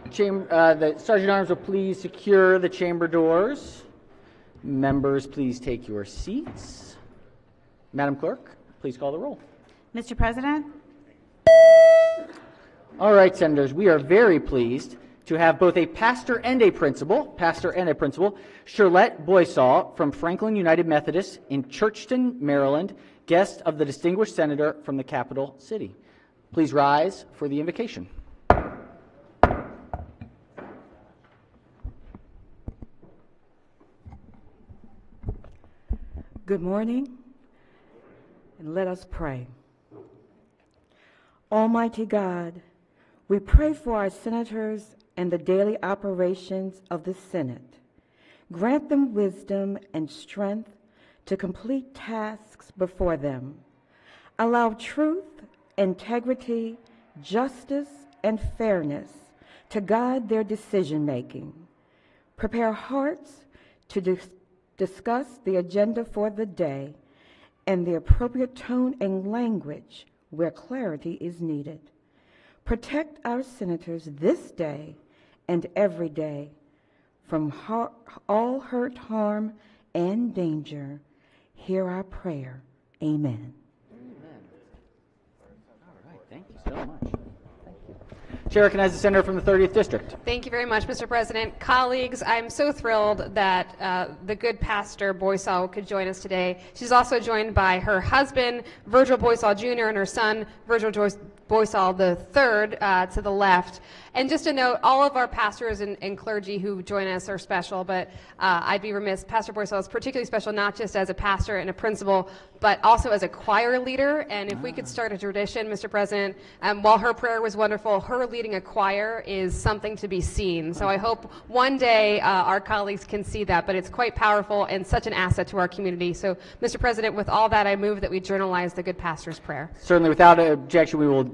The Sergeant at Arms will please secure the chamber doors. Members, please take your seats. Madam Clerk, please call the roll. Mr. President? All right, Senators, we are very pleased to have both a pastor and a principal, Shirlette Boysaw from Franklin United Methodist in Churchton, Maryland, guest of the distinguished senator from the capital city. Please rise for the invocation. Good morning, and let us pray. Almighty God, we pray for our senators and the daily operations of the Senate. Grant them wisdom and strength to complete tasks before them. Allow truth, integrity, justice, and fairness to guide their decision-making. Prepare hearts to discuss the agenda for the day and the appropriate tone and language where clarity is needed. Protect our senators this day and every day from all hurt, harm, and danger. Hear our prayer. Amen. Amen. All right, thank you so much. Thank you. Chair recognizes the senator from the 30th District. Thank you very much, Mr. President. Colleagues, I'm so thrilled that the good pastor Boysaw could join us today. She's also joined by her husband, Virgil Boysaw Jr., and her son, Virgil Boysaw III, to the left. And just a note, all of our pastors and clergy who join us are special, but I'd be remiss. Pastor Boysaw is particularly special, not just as a pastor and a principal, but also as a choir leader. And if we could start a tradition, Mr. President, while her prayer was wonderful, her leading a choir is something to be seen. So I hope one day our colleagues can see that, but it's quite powerful and such an asset to our community. So, Mr. President, with all that, I move that we journalize the good pastor's prayer. Certainly, without objection, we will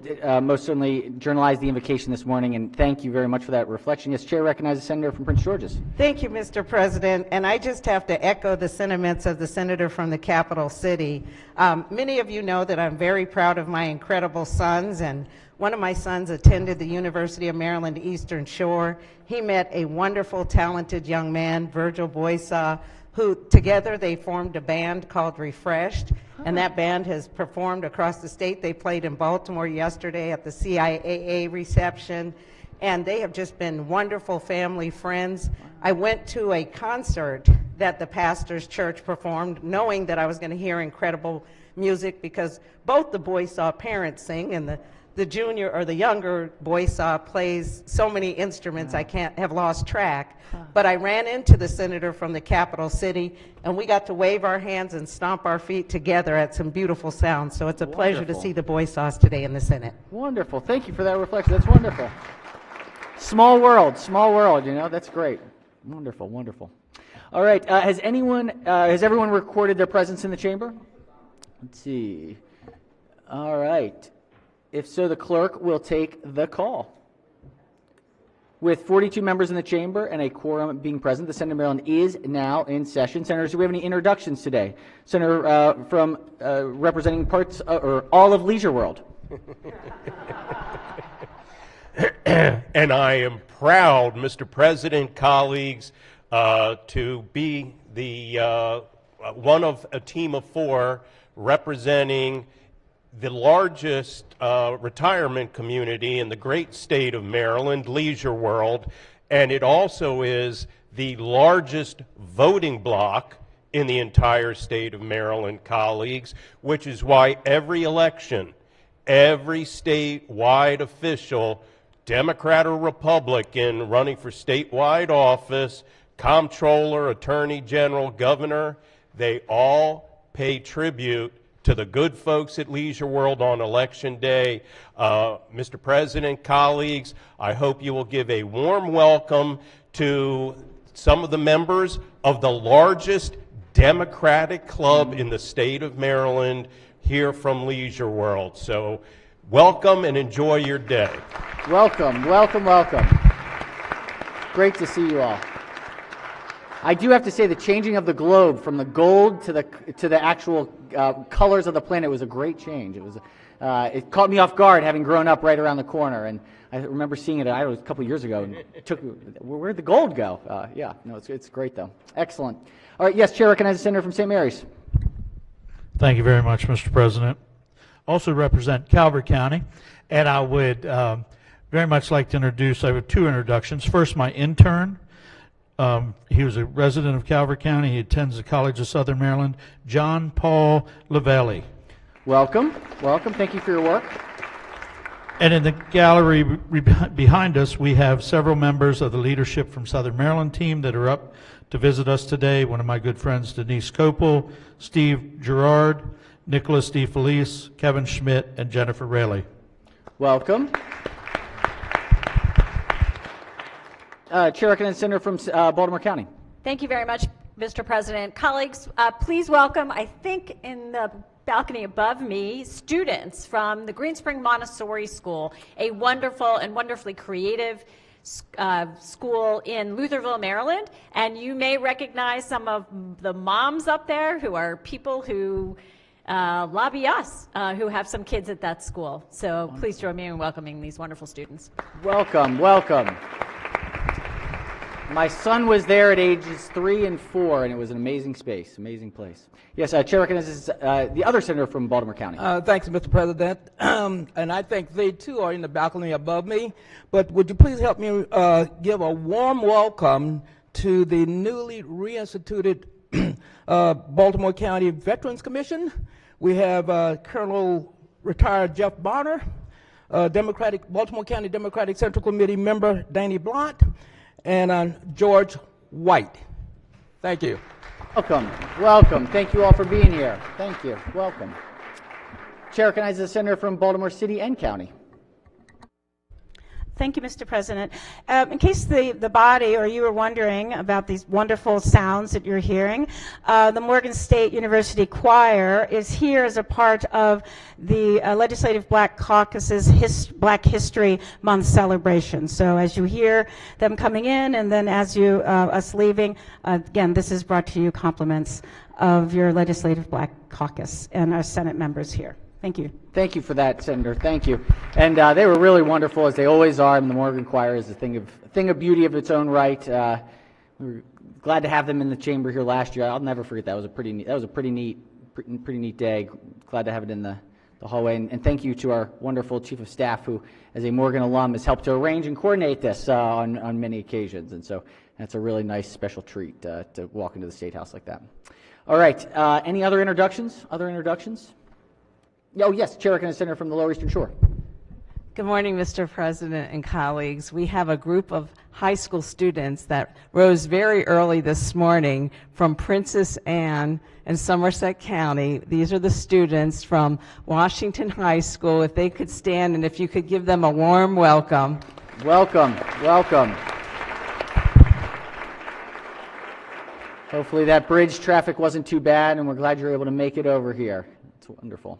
most certainly journalize the invocation this morning, and thank you very much for that reflection. Yes, Chair recognizes the senator from Prince George's. Thank you, Mr. President, and I just have to echo the sentiments of the senator from the capital city. Many of you know that I'm very proud of my incredible sons, and one of my sons attended the University of Maryland Eastern Shore. He met a wonderful, talented young man, Virgil Boysaw, who together they formed a band called Refreshed, and that band has performed across the state. They played in Baltimore yesterday at the CIAA reception, and they have just been wonderful family friends. I went to a concert that the pastor's church performed, knowing that I was going to hear incredible music because both the Boysaw parents sing, and the junior or the younger Boysaw plays so many instruments I have lost track. But I ran into the senator from the capital city, and we got to wave our hands and stomp our feet together at some beautiful sounds. So it's a pleasure to see the Boysaws today in the Senate. Wonderful. Thank you for that reflection. That's wonderful. Small world, you know, that's great. Wonderful, wonderful. All right, has everyone recorded their presence in the chamber? Let's see. All right. If so, the clerk will take the call. With 42 members in the chamber and a quorum being present, the Senate of Maryland is now in session. Senators, do we have any introductions today? Senator from representing parts or all of Leisure World. And I am proud, Mr. President, colleagues, to be the one of a team of four representing the largest retirement community in the great state of Maryland, Leisure World, and it also is the largest voting bloc in the entire state of Maryland, colleagues, which is why every election, every statewide official, Democrat or Republican, running for statewide office, comptroller, attorney general, governor, they all pay tribute to the good folks at Leisure World on Election Day. Mr. President, colleagues, I hope you will give a warm welcome to some of the members of the largest Democratic club in the state of Maryland here from Leisure World. So welcome and enjoy your day. Welcome, welcome, welcome. Great to see you all. I do have to say the changing of the globe from the gold to the actual colors of the planet was a great change. It caught me off guard, having grown up right around the corner, and I remember seeing it. A couple of years ago, and where'd the gold go? Yeah, no, it's great though. Excellent. All right, yes, Chair recognizes the senator from St. Mary's. Thank you very much, Mr. President. Also represent Calvert County, and I would very much like to introduce. I have two introductions. First, my intern. He was a resident of Calvert County. He attends the College of Southern Maryland. John Paul Lavelli. Welcome, welcome. Thank you for your work. And in the gallery behind us, we have several members of the leadership from Southern Maryland team that are up to visit us today. One of my good friends, Denise Kopel, Steve Gerard, Nicholas DeFelice, Kevin Schmidt, and Jennifer Raley. Welcome. Chair recognizes the senator from Baltimore County. Thank you very much, Mr. President. Colleagues, please welcome, I think in the balcony above me, students from the Greenspring Montessori School, a wonderful and wonderfully creative school in Lutherville, Maryland. And you may recognize some of the moms up there who are people who lobby us, who have some kids at that school. So please join me in welcoming these wonderful students. Welcome, welcome. My son was there at ages 3 and 4, and it was an amazing space, amazing place. Yes, Chair recognizes the other senator from Baltimore County. Thanks, Mr. President. And I think they, too, are in the balcony above me. But would you please help me give a warm welcome to the newly reinstituted Baltimore County Veterans Commission. We have Colonel retired Jeff Bonner, Baltimore County Democratic Central Committee member Danny Blunt, and George White. Thank you. Welcome. Welcome. Thank you all for being here. Thank you. Welcome. Chair recognizes the senator from Baltimore City and County. Thank you, Mr. President. In case the body or you were wondering about these wonderful sounds that you're hearing, the Morgan State University Choir is here as a part of the Legislative Black Caucus's Black History Month celebration. So as you hear them coming in and then as you us leaving, again, this is brought to you compliments of your Legislative Black Caucus and our Senate members here. Thank you. Thank you for that, Senator. Thank you. And they were really wonderful, as they always are. And the Morgan Choir is a thing of beauty of its own right. We were glad to have them in the chamber here last year. I'll never forget that. It was a pretty neat day. Glad to have it in the hallway. And thank you to our wonderful Chief of Staff, who, as a Morgan alum, has helped to arrange and coordinate this on many occasions. And so that's a really nice special treat to walk into the State House like that. All right. Any other introductions? Oh, yes, Chair recognizes the senator from the Lower Eastern Shore. Good morning, Mr. President and colleagues. We have a group of high school students that rose very early this morning from Princess Anne in Somerset County. These are the students from Washington High School. If they could stand and if you could give them a warm welcome. Welcome, welcome. Hopefully that bridge traffic wasn't too bad, and we're glad you're able to make it over here. It's wonderful.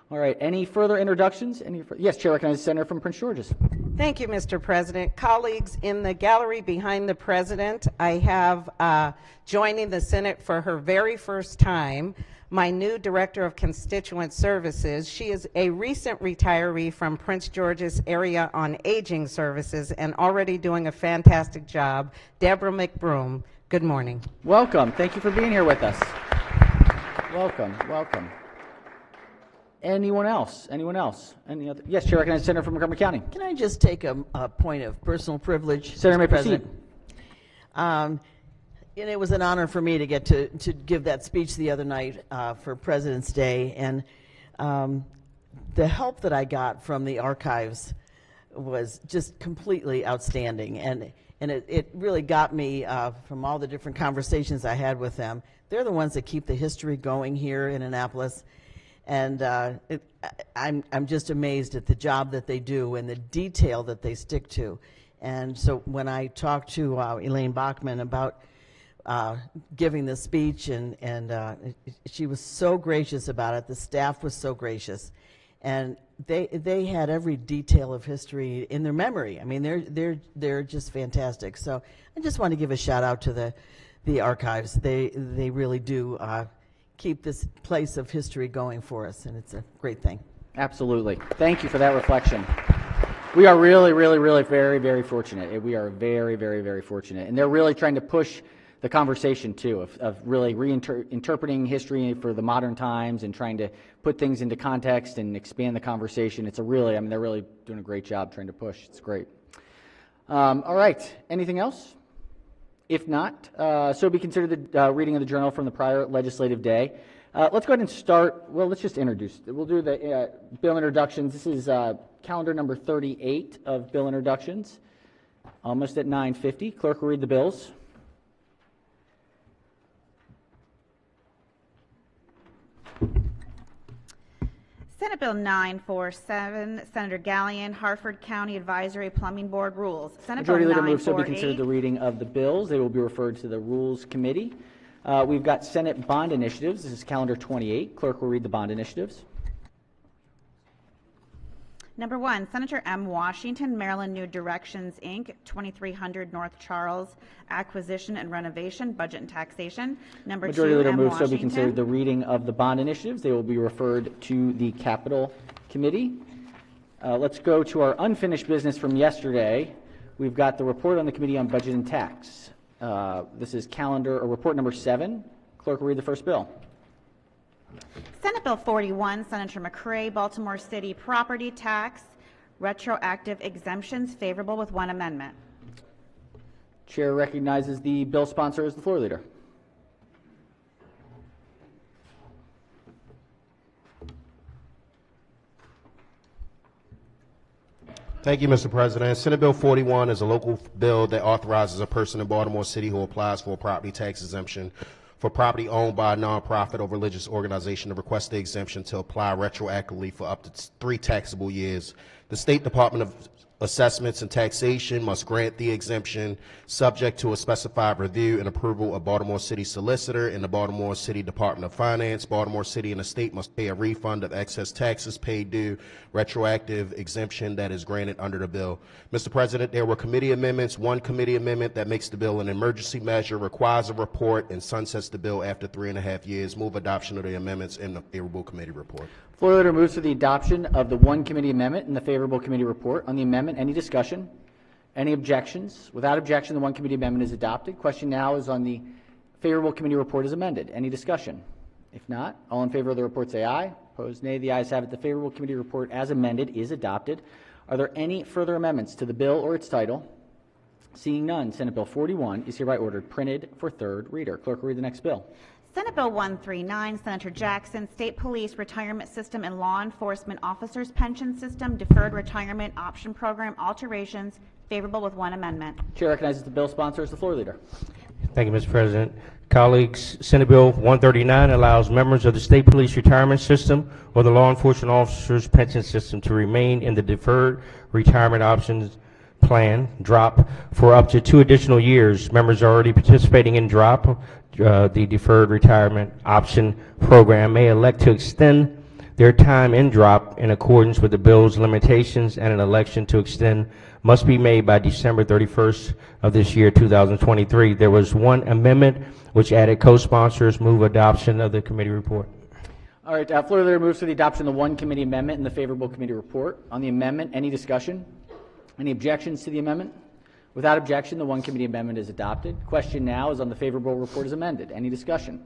All right, any further introductions? Yes, Chair recognizes the senator from Prince George's. Thank you, Mr. President. Colleagues, in the gallery behind the President, I have joining the Senate for her very first time, my new Director of Constituent Services. She is a recent retiree from Prince George's Area on Aging Services and already doing a fantastic job, Deborah McBroom. Good morning. Welcome. Thank you for being here with us. Welcome, welcome. Anyone else? Any other? Yes, Chair recognizes the senator from Montgomery County. Can I just take a point of personal privilege? Senator, may proceed. And it was an honor for me to get to give that speech the other night for President's Day, and the help that I got from the archives was just completely outstanding, and it really got me from all the different conversations I had with them. They're the ones that keep the history going here in Annapolis. And I'm just amazed at the job that they do and the detail that they stick to. And so when I talked to Elaine Bachman about giving the speech, and she was so gracious about it, the staff was so gracious, and they had every detail of history in their memory. I mean, they're just fantastic. So I just want to give a shout out to the archives. They really do keep this place of history going for us, and it's a great thing. Absolutely. Thank you for that reflection. We are really, really, really very, very fortunate. We are very, very, very fortunate. And they're really trying to push the conversation, too, of really reinterpreting history for the modern times and trying to put things into context and expand the conversation. It's a really, they're really doing a great job trying to push. It's great. All right. Anything else? If not, so be considered the reading of the journal from the prior legislative day. Let's go ahead and start. Well, let's just introduce. We'll do the bill introductions. This is calendar number 38 of bill introductions. Almost at 9:50. Clerk will read the bills. Senate Bill 947, Senator Gallion, Hartford County Advisory Plumbing Board Rules. Senate Majority Bill Leader moves so be 948. considered the reading of the bills. They will be referred to the Rules Committee. We've got Senate bond initiatives. This is calendar 28. Clerk will read the bond initiatives. Number 1, Senator M. Washington, Maryland New Directions, Inc., 2300 North Charles, Acquisition and Renovation, Budget and Taxation. Number Majority 2, Leader M. moves so be Washington. considered the reading of the bond initiatives. They will be referred to the Capital Committee. Let's go to our unfinished business from yesterday. We've got the report on the Committee on Budget and Tax. This is report number 7. Clerk will read the first bill. Senate Bill 41, Senator McCray, Baltimore City Property Tax, Retroactive Exemptions, favorable with one amendment. Chair recognizes the bill sponsor as the floor leader. Thank you, Mr. President. Senate Bill 41 is a local bill that authorizes a person in Baltimore City who applies for a property tax exemption for property owned by a nonprofit or religious organization to request the exemption to apply retroactively for up to 3 taxable years. The State Department of Assessments and Taxation must grant the exemption subject to a specified review and approval of Baltimore City Solicitor and the Baltimore City Department of Finance. Baltimore City and the state must pay a refund of excess taxes paid due retroactive exemption that is granted under the bill. Mr. President, there were committee amendments. One committee amendment that makes the bill an emergency measure, requires a report, and sunsets the bill after 3.5 years. Move adoption of the amendments in the favorable committee report. Floor leader moves for the adoption of the one committee amendment and the favorable committee report. On the amendment, any discussion? Any objections? Without objection, the one committee amendment is adopted. Question now is on the favorable committee report as amended. Any discussion? If not, all in favor of the report say aye. Opposed, nay. The ayes have it. The favorable committee report as amended is adopted. Are there any further amendments to the bill or its title? Seeing none, Senate Bill 41 is hereby ordered printed for third reader. Clerk will read the next bill. Senate Bill 139, Senator Jackson, State Police Retirement System and Law Enforcement Officers Pension System Deferred Retirement Option Program alterations, favorable with one amendment. Chair recognizes the bill sponsor as the floor leader. Thank you, Mr. President. Colleagues, Senate Bill 139 allows members of the State Police Retirement System or the Law Enforcement Officers Pension System to remain in the Deferred Retirement Options Plan, DROP, for up to 2 additional years. Members already participating in DROP, the Deferred Retirement Option Program, may elect to extend their time in DROP in accordance with the bill's limitations, and an election to extend must be made by December 31st of this year, 2023. There was one amendment which added co-sponsors. Move adoption of the committee report. All right, floor leader moves for the adoption of the one committee amendment and the favorable committee report. On the amendment, any discussion? Any objections to the amendment? Without objection, the one committee amendment is adopted. Question now is on the favorable report as amended. Any discussion?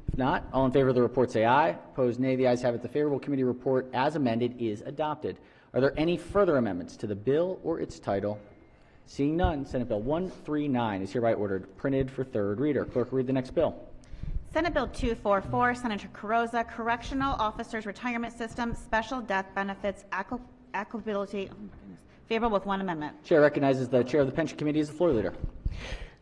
If not, all in favor of the report say aye. Opposed, nay. The ayes have it. The favorable committee report as amended is adopted. Are there any further amendments to the bill or its title? Seeing none, Senate Bill 139 is hereby ordered printed for third reader. Clerk will read the next bill. Senate Bill 244, Senator Carrozza, Correctional Officers Retirement System, Special Death Benefits, Equitability, favorable with one amendment. Chair recognizes the chair of the Pension Committee as the floor leader.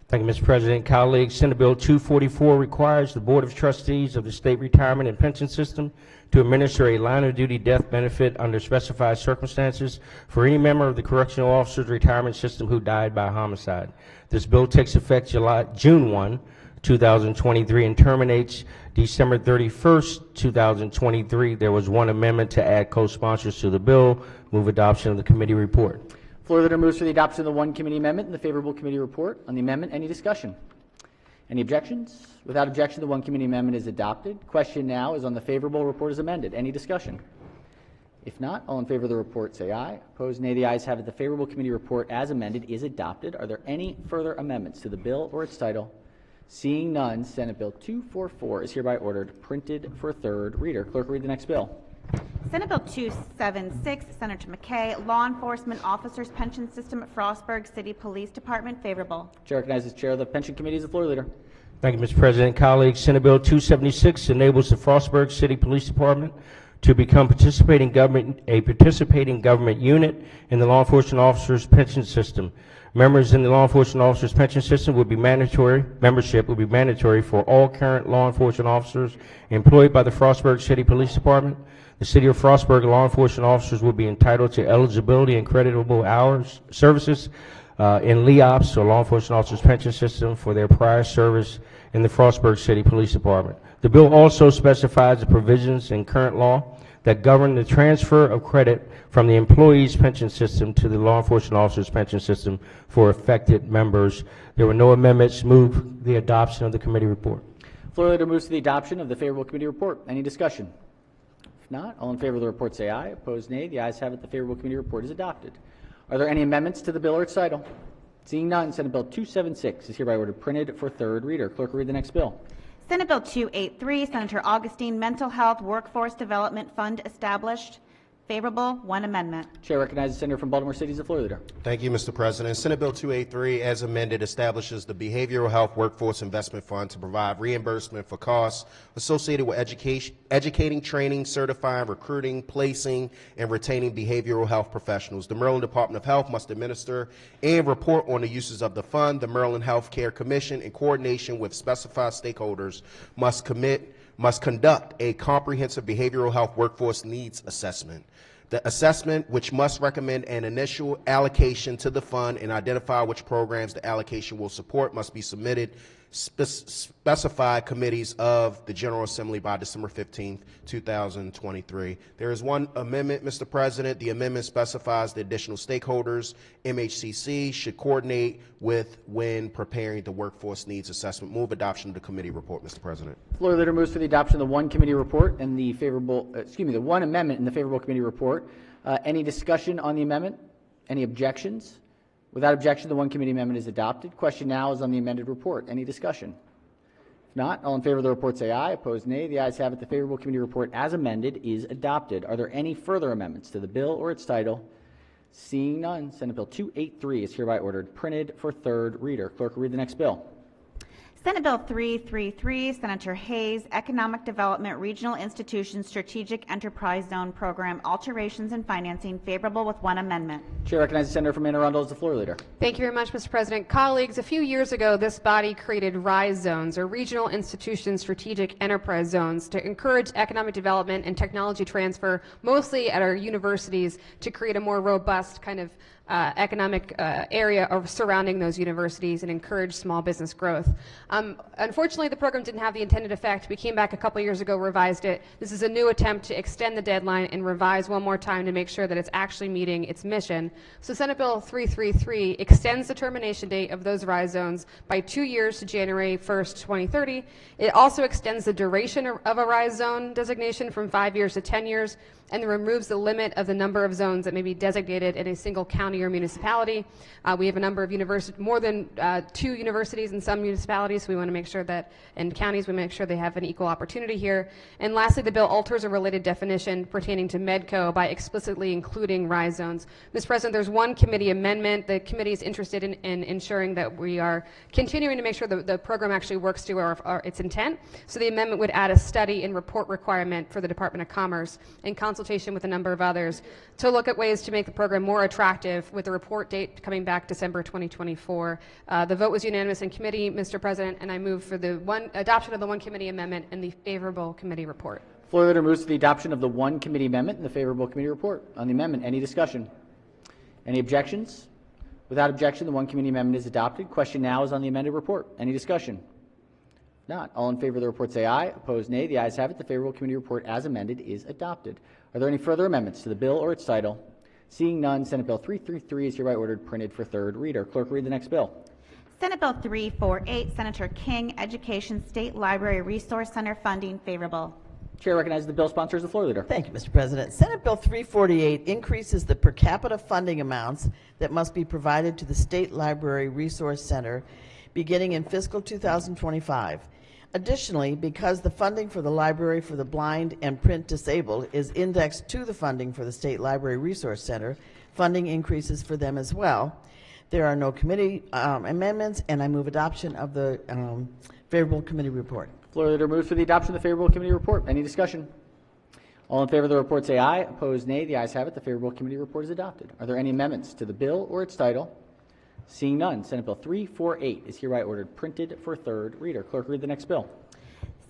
Thank you, Mr. President. Colleagues, Senate Bill 244 requires the Board of Trustees of the State Retirement and Pension System to administer a line-of-duty death benefit under specified circumstances for any member of the Correctional Officers Retirement System who died by homicide. This bill takes effect June 1, 2023, and terminates December 31st, 2023. There was one amendment to add co-sponsors to the bill. Move adoption of the committee report. Floor leader moves for the adoption of the one committee amendment and the favorable committee report. On the amendment, any discussion? Any objections? Without objection, the one committee amendment is adopted. Question now is on the favorable report as amended. Any discussion? If not, all in favor of the report say aye. Opposed, nay. The ayes have it. The favorable committee report as amended is adopted. Are there any further amendments to the bill or its title? Seeing none, Senate Bill 244 is hereby ordered printed for third reader. Clerk, read the next bill. Senate Bill 276, Senator McKay, Law Enforcement Officers Pension System at Frostburg City Police Department, favorable. Chair recognizes Chair of the Pension Committee as the floor leader. Thank you, Mr. President. Colleagues, Senate Bill 276 enables the Frostburg City Police Department to become a participating government unit in the law enforcement officers pension system. Members in the law enforcement officers pension system would be mandatory. Membership would be mandatory for all current law enforcement officers employed by the Frostburg City Police Department. The City of Frostburg law enforcement officers will be entitled to eligibility and creditable hours services in LEOPS, or law enforcement officers pension system, for their prior service in the Frostburg City Police Department. The bill also specifies the provisions in current law that govern the transfer of credit from the employees' pension system to the law enforcement officers' pension system for affected members. There were no amendments. Move the adoption of the committee report. Floor leader moves to the adoption of the favorable committee report. Any discussion? If not, all in favor of the report say aye. Opposed, nay. The ayes have it. The favorable committee report is adopted. Are there any amendments to the bill or its title? Seeing none, Senate Bill 276 is hereby ordered printed for third reader. Clerk, read the next bill. Senate Bill 283, Senator Augustine, Mental Health Workforce Development Fund established, favorable, one amendment. Chair recognizes the senator from Baltimore City as the floor leader. Thank you, Mr. President. Senate Bill 283, as amended, establishes the Behavioral Health Workforce Investment Fund to provide reimbursement for costs associated with educating, training, certifying, recruiting, placing, and retaining behavioral health professionals. The Maryland Department of Health must administer and report on the uses of the fund. The Maryland Health Care Commission, in coordination with specified stakeholders, must conduct a comprehensive behavioral health workforce needs assessment. The assessment, which must recommend an initial allocation to the fund and identify which programs the allocation will support, must be submitted specified committees of the General Assembly by December 15, 2023. There is one amendment, Mr. President. The amendment specifies the additional stakeholders MHCC should coordinate with when preparing the workforce needs assessment. Move adoption of the committee report, Mr. President. Floor leader moves for the adoption of the one committee report and the favorable, the one amendment in the favorable committee report. Any discussion on the amendment? Any objections? Without objection, the one committee amendment is adopted. Question now is on the amended report. Any discussion? If not, all in favor of the report say aye. Opposed, nay. The ayes have it. The favorable committee report as amended is adopted. Are there any further amendments to the bill or its title? Seeing none, Senate Bill 283 is hereby ordered printed for third reader. Clerk will read the next bill. Senate Bill 333, Senator Hayes, Economic Development Regional Institutions Strategic Enterprise Zone Program Alterations and Financing, favorable with one amendment. Chair recognizes the senator from Anne Arundel as the floor leader. Thank you very much, Mr. President. Colleagues, a few years ago, this body created RISE zones, or Regional Institution Strategic Enterprise Zones, to encourage economic development and technology transfer, mostly at our universities, to create a more robust kind of economic area surrounding those universities and encourage small business growth. Unfortunately, the program didn't have the intended effect. We came back a couple years ago, revised it. This is a new attempt to extend the deadline and revise one more time to make sure that it's actually meeting its mission. So Senate Bill 333 extends the termination date of those RISE zones by 2 years to January 1st, 2030. It also extends the duration of a RISE zone designation from 5 years to 10 years, and removes the limit of the number of zones that may be designated in a single county or municipality. We have a number of more than 2 universities in some municipalities, so we want to make sure that, in counties, we make sure they have an equal opportunity here. And lastly, the bill alters a related definition pertaining to MEDCO by explicitly including RISE zones. Mr. President, there's one committee amendment. The committee is interested in ensuring that we are continuing to make sure that the program actually works to its intent. So the amendment would add a study and report requirement for the Department of Commerce in consultation with a number of others to look at ways to make the program more attractive, with the report date coming back December 2024. The vote was unanimous in committee, Mr. President, and I move for the adoption of the one committee amendment and the favorable committee report. Floor leader moves to the adoption of the one committee amendment and the favorable committee report. On the amendment, any discussion? Any objections? Without objection, the one committee amendment is adopted. Question now is on the amended report. Any discussion? Not. All in favor of the report say aye. Opposed, nay. The ayes have it. The favorable committee report as amended is adopted. Are there any further amendments to the bill or its title? Seeing none, Senate Bill 333 is hereby ordered printed for third reader. Clerk, read the next bill. Senate Bill 348, Senator King, Education State Library Resource Center funding favorable. Chair recognizes the bill sponsor as the floor leader. Thank you, Mr. President. Senate Bill 348 increases the per capita funding amounts that must be provided to the State Library Resource Center beginning in fiscal 2025. Additionally, because the funding for the Library for the Blind and Print Disabled is indexed to the funding for the State Library Resource Center, funding increases for them as well. There are no committee amendments, and I move adoption of the favorable committee report. Floor leader moves for the adoption of the favorable committee report. Any discussion? All in favor of the report say aye. Opposed, nay. The ayes have it. The favorable committee report is adopted. Are there any amendments to the bill or its title? Seeing none, Senate Bill 348 is hereby ordered printed for third reader. Clerk, read the next bill.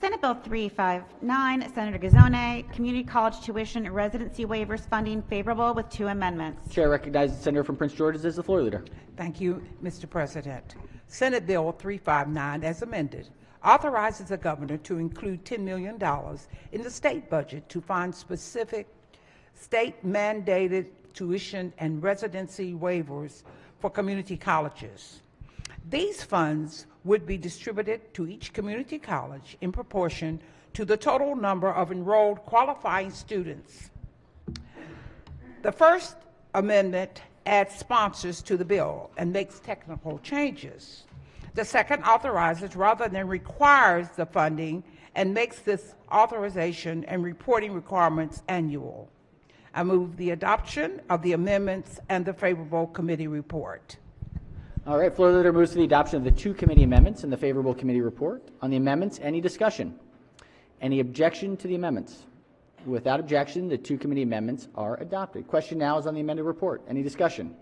Senate Bill 359, Senator Gazzone, Community College Tuition and Residency Waivers funding favorable with 2 amendments. Chair recognizes the senator from Prince George's as the floor leader. Thank you, Mr. President. Senate Bill 359, as amended, authorizes the governor to include $10 million in the state budget to fund specific state-mandated tuition and residency waivers for community colleges. These funds would be distributed to each community college in proportion to the total number of enrolled qualifying students. The first amendment adds sponsors to the bill and makes technical changes. The second authorizes rather than requires the funding and makes this authorization and reporting requirements annual. I move the adoption of the amendments and the favorable committee report. All right, floor leader moves to the adoption of the 2 committee amendments and the favorable committee report. On the amendments, any discussion? Any objection to the amendments? Without objection, the 2 committee amendments are adopted. Question now is on the amended report. Any discussion?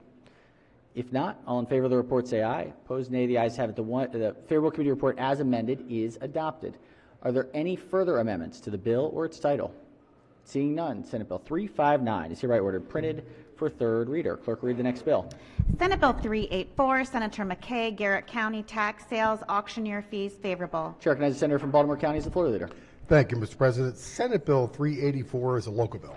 If not, all in favor of the report say aye. Opposed, nay. The ayes have it. The favorable committee report as amended is adopted. Are there any further amendments to the bill or its title? Seeing none, Senate Bill 359 is hereby ordered printed for third reader. Clerk, read the next bill. Senate Bill 384, Senator McKay, Garrett County Tax Sales Auctioneer Fees favorable. Chair recognizes the senator from Baltimore County as the floor leader. Thank you, Mr. President. Senate Bill 384 is a local bill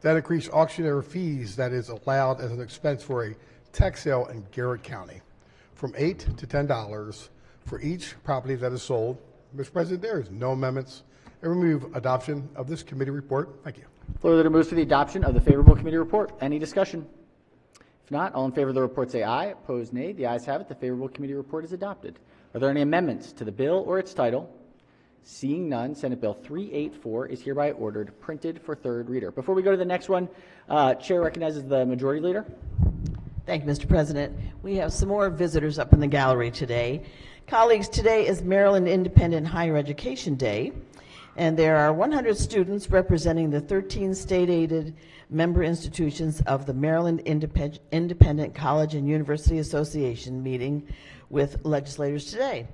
that increased auctioneer fees that is allowed as an expense for a tax sale in Garrett County from $8 to $10 for each property that is sold. Mr. President, there is no amendments. I move adoption of this committee report. Thank you. Floor leader moves for the adoption of the favorable committee report. Any discussion? If not, all in favor of the report say aye. Opposed, nay. The ayes have it. The favorable committee report is adopted. Are there any amendments to the bill or its title? Seeing none, Senate Bill 384 is hereby ordered printed for third reader. Before we go to the next one, Chair recognizes the majority leader. Thank you, Mr. President. We have some more visitors up in the gallery today. Colleagues, today is Maryland Independent Higher Education Day, and there are 100 students representing the 13 state-aided member institutions of the Maryland Independent College and University Association meeting with legislators today.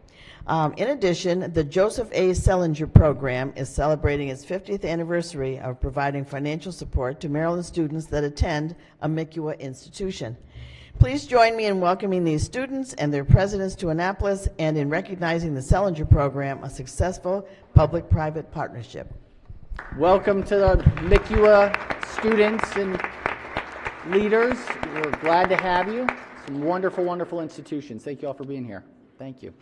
In addition, the Joseph A. Selinger program is celebrating its 50th anniversary of providing financial support to Maryland students that attend a MICUA institution. Please join me in welcoming these students and their presidents to Annapolis and in recognizing the Selinger program, a successful public-private partnership. Welcome to the MICUA students and leaders. We're glad to have you. Some wonderful, wonderful institutions. Thank you all for being here. Thank you.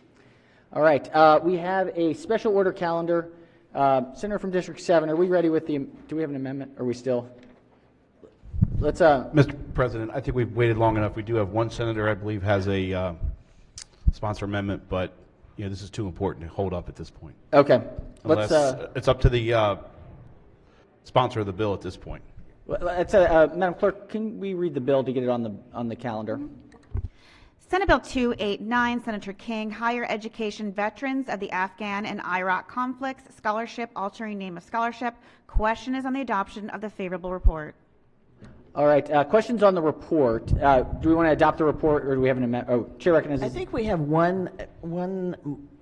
All right, we have a special order calendar. Senator from District 7, are we ready with the, do we have an amendment? Are we still? Let's, Mr. President, I think we've waited long enough. We do have one senator, I believe, has a sponsor amendment, but you know, this is too important to hold up at this point. Okay. Unless, it's up to the sponsor of the bill at this point. Madam Clerk, can we read the bill to get it on the calendar? Senate Bill 289, Senator King, Higher Education Veterans of the Afghan and Iraq Conflicts, Scholarship, altering name of scholarship. Question is on the adoption of the favorable report. All right, questions on the report. Do we want to adopt the report, or do we have an amendment? Oh, Chair recognizes. I think we have one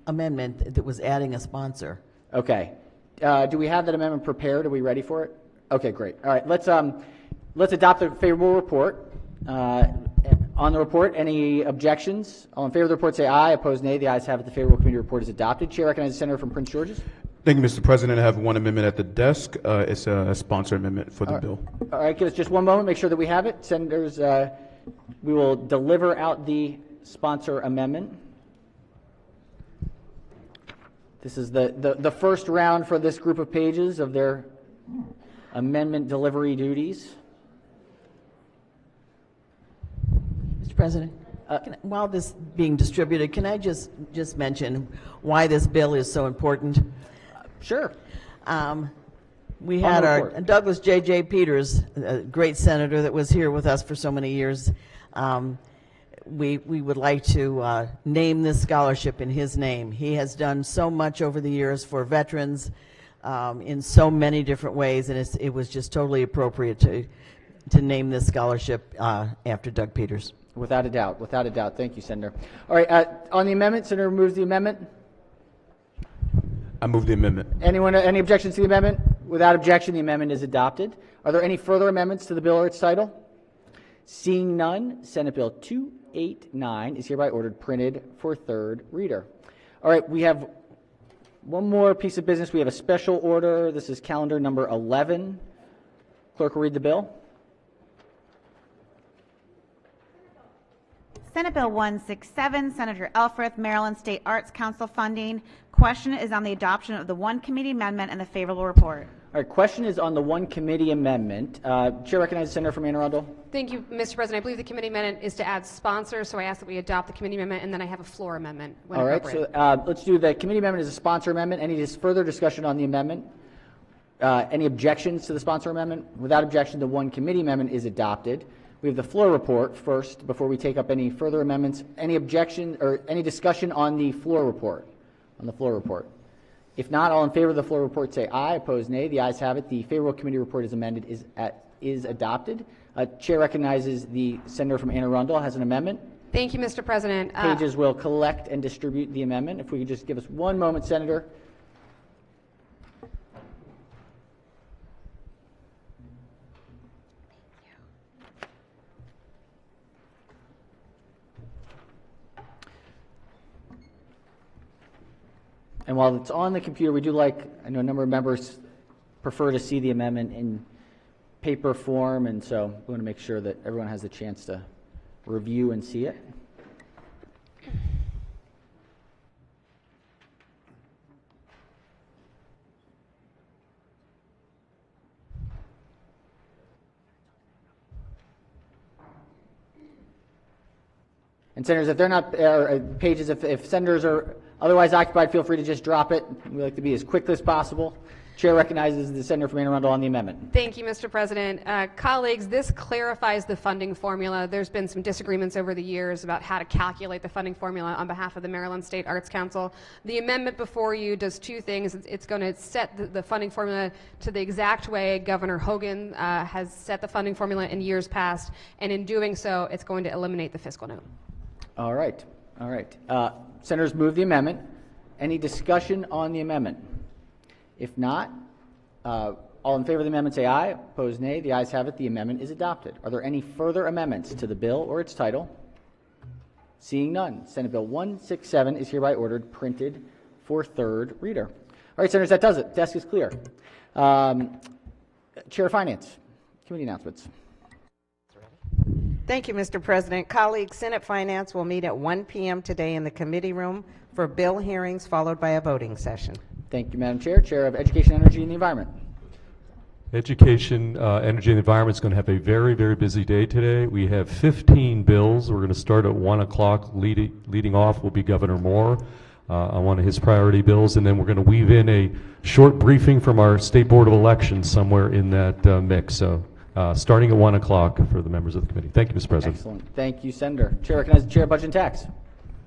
amendment that was adding a sponsor. Okay. Do we have that amendment prepared? Are we ready for it? Okay, great. All right, let's adopt the favorable report. On the report, any objections? All in favor of the report say aye. Opposed, nay. The ayes have it. The favorable committee report is adopted. Chair recognizes the senator from Prince George's. Thank you, Mr. President. I have one amendment at the desk. It's a sponsor amendment for the bill. All right, give us just one moment. Make sure that we have it. Senators, we will deliver out the sponsor amendment. This is the first round for this group of pages of their amendment delivery duties. Mr. President, while this is being distributed, can I just mention why this bill is so important? Sure. We had our Douglas J.J. Peters, a great senator that was here with us for so many years. We would like to name this scholarship in his name. He has done so much over the years for veterans in so many different ways, and it was just totally appropriate to name this scholarship after Doug Peters. Without a doubt, without a doubt. Thank you, Senator. All right, on the amendment, Senator moves the amendment. I move the amendment. Anyone, any objections to the amendment? Without objection, the amendment is adopted. Are there any further amendments to the bill or its title? Seeing none, Senate Bill 289 is hereby ordered printed for third reader. All right, we have one more piece of business. We have a special order. This is calendar number 11. Clerk will read the bill. Senate Bill 167, Senator Elfreth, Maryland State Arts Council funding. Question is on the adoption of the one committee amendment and the favorable report. All right, question is on the one committee amendment. Chair recognizes Senator from Anne Arundel. Thank you, Mr. President. I believe the committee amendment is to add sponsors, so I ask that we adopt the committee amendment, and then I have a floor amendment when All right, appropriate. so let's do the committee amendment as a sponsor amendment. Any further discussion on the amendment? Any objections to the sponsor amendment? Without objection, the one committee amendment is adopted. We have the floor report first before we take up any further amendments. Any objection or any discussion on the floor report? On the floor report. If not, all in favor of the floor report say aye. Opposed, nay. The ayes have it. The favorable committee report is amended, is adopted. Chair recognizes the senator from Anne Arundel has an amendment. Thank you, Mr. President. Pages will collect and distribute the amendment. If we could just give us one moment, Senator. And while it's on the computer, we do like, I know a number of members prefer to see the amendment in paper form, and so we want to make sure that everyone has a chance to review and see it. And senators, if they're not, pages, if senators are otherwise occupied, feel free to just drop it. We like to be as quick as possible. Chair recognizes the senator from Anne Arundel on the amendment. Thank you, Mr. President. Colleagues, this clarifies the funding formula. There's been some disagreements over the years about how to calculate the funding formula on behalf of the Maryland State Arts Council. The amendment before you does two things. It's going to set the funding formula to the exact way Governor Hogan has set the funding formula in years past, and in doing so, it's going to eliminate the fiscal note. All right. All right. Senators move the amendment. Any discussion on the amendment? If not, all in favor of the amendment say aye. Opposed, nay. The ayes have it. The amendment is adopted. Are there any further amendments to the bill or its title? Seeing none, Senate Bill 167 is hereby ordered printed for third reader. All right, senators, that does it. Desk is clear. Chair of Finance, committee announcements. Thank you, Mr. President. Colleagues, Senate Finance will meet at 1 p.m. today in the committee room for bill hearings, followed by a voting session. Thank you, Madam Chair. Chair of Education, Energy, and the Environment. Education, Energy, and the Environment is going to have a very, very busy day today. We have 15 bills. We're going to start at 1 o'clock. Leading off will be Governor Moore on one of his priority bills, and then we're going to weave in a short briefing from our State Board of Elections somewhere in that mix. So starting at 1 o'clock for the members of the committee. Thank you, Mr. President. Excellent. Thank you, Senator. Chair recognizes the Chair of Budget and Tax.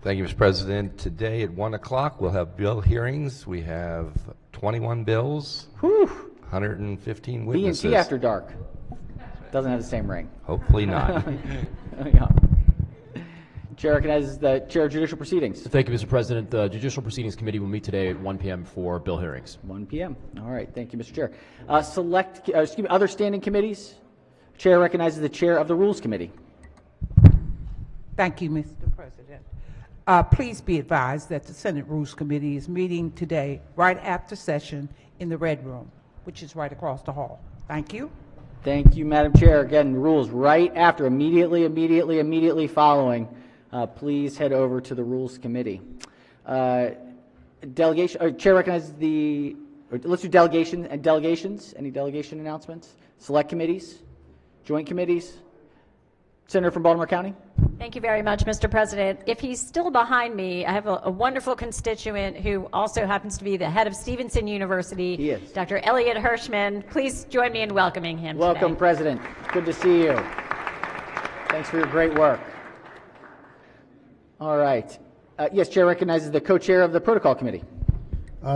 Thank you, Mr. President. Today at 1 o'clock, we'll have bill hearings. We have 21 bills, 115 witnesses. B&T after dark. Doesn't have the same ring. Hopefully not. Yeah. Chair recognizes the Chair of Judicial Proceedings. Thank you, Mr. President. The Judicial Proceedings Committee will meet today at 1 p.m. for bill hearings. 1 p.m. All right. Thank you, Mr. Chair. Other standing committees. Chair recognizes the Chair of the Rules Committee. Thank you, Mr. President. Please be advised that the Senate Rules Committee is meeting today right after session in the Red Room, which is right across the hall. Thank you. Thank you, Madam Chair. Again, rules right after, immediately following. Please head over to the Rules Committee. Delegation, Chair recognizes let's do delegation and delegations. Any delegation announcements? Select committees, joint committees. Senator from Baltimore County. Thank you very much, Mr. President. If he's still behind me, I have a wonderful constituent who also happens to be the head of Stevenson University, He is. Dr. Elliot Hirschman. Please join me in welcoming him Welcome, today. President. Good to see you. Thanks for your great work. All right. Yes, Chair recognizes the co-chair of the Protocol Committee.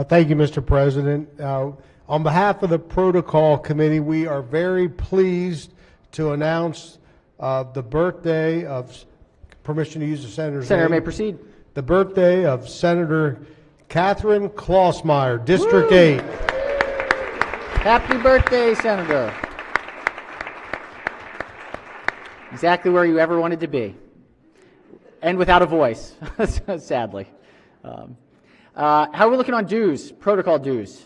Thank you, Mr. President. On behalf of the Protocol Committee, we are very pleased to announce the birthday of, permission to use the Senator's Senator name. may proceed. The birthday of Senator Catherine Klossmeyer, District 8. Happy birthday, Senator. Exactly where you ever wanted to be. And without a voice, sadly. How are we looking on dues, protocol dues?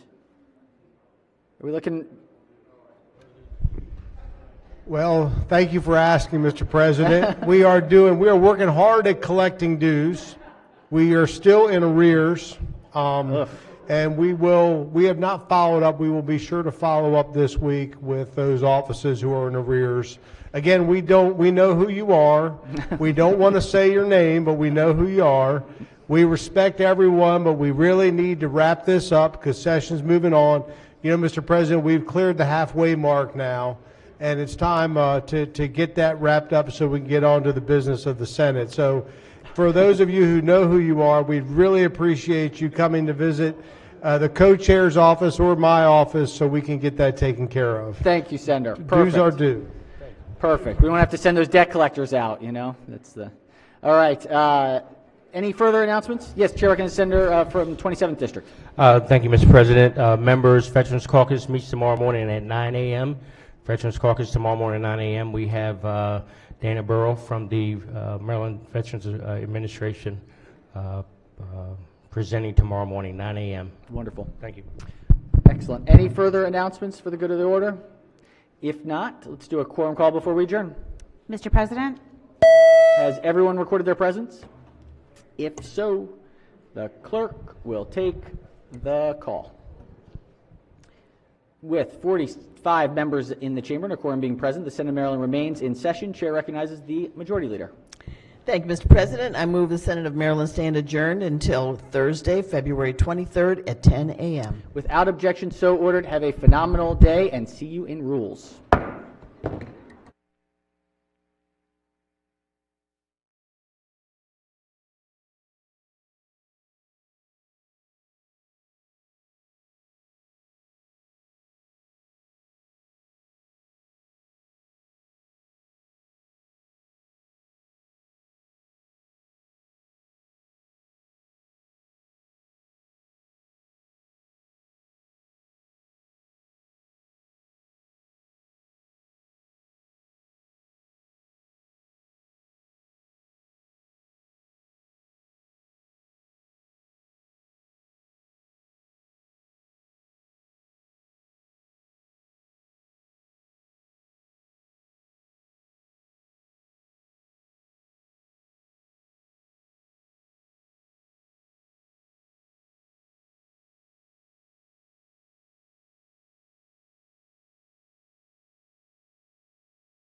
Are we looking? Well, thank you for asking, Mr. President. We are working hard at collecting dues. We are still in arrears. And we have not followed up. We will be sure to follow up this week with those offices who are in arrears. Again, we know who you are. We don't want to say your name, but we know who you are. We respect everyone, but we really need to wrap this up because session's moving on. You know, Mr. President, we've cleared the halfway mark now, and it's time to get that wrapped up so we can get on to the business of the Senate. So for those of you who know who you are, we really appreciate you coming to visit the co-chair's office or my office so we can get that taken care of. Thank you, Senator. Dues are due. Perfect. We don't have to send those debt collectors out, you know. All right. Any further announcements? Yes, Chair recognizes Senator from 27th District. Thank you, Mr. President. Members, Veterans Caucus meets tomorrow morning at 9 a.m. Veterans Caucus tomorrow morning at 9 a.m. We have Dana Burrow from the Maryland Veterans Administration presenting tomorrow morning, 9 a.m. Wonderful. Thank you. Excellent. Any further announcements for the good of the order? If not, let's do a quorum call before we adjourn. Mr. President? Has everyone recorded their presence? If so, the clerk will take the call. With 45 members in the chamber and a quorum being present, the Senate of Maryland remains in session. Chair recognizes the Majority Leader. Thank you, Mr. President. I move the Senate of Maryland stand adjourned until Thursday, February 23rd at 10 a.m. Without objection, so ordered. Have a phenomenal day and see you in rules.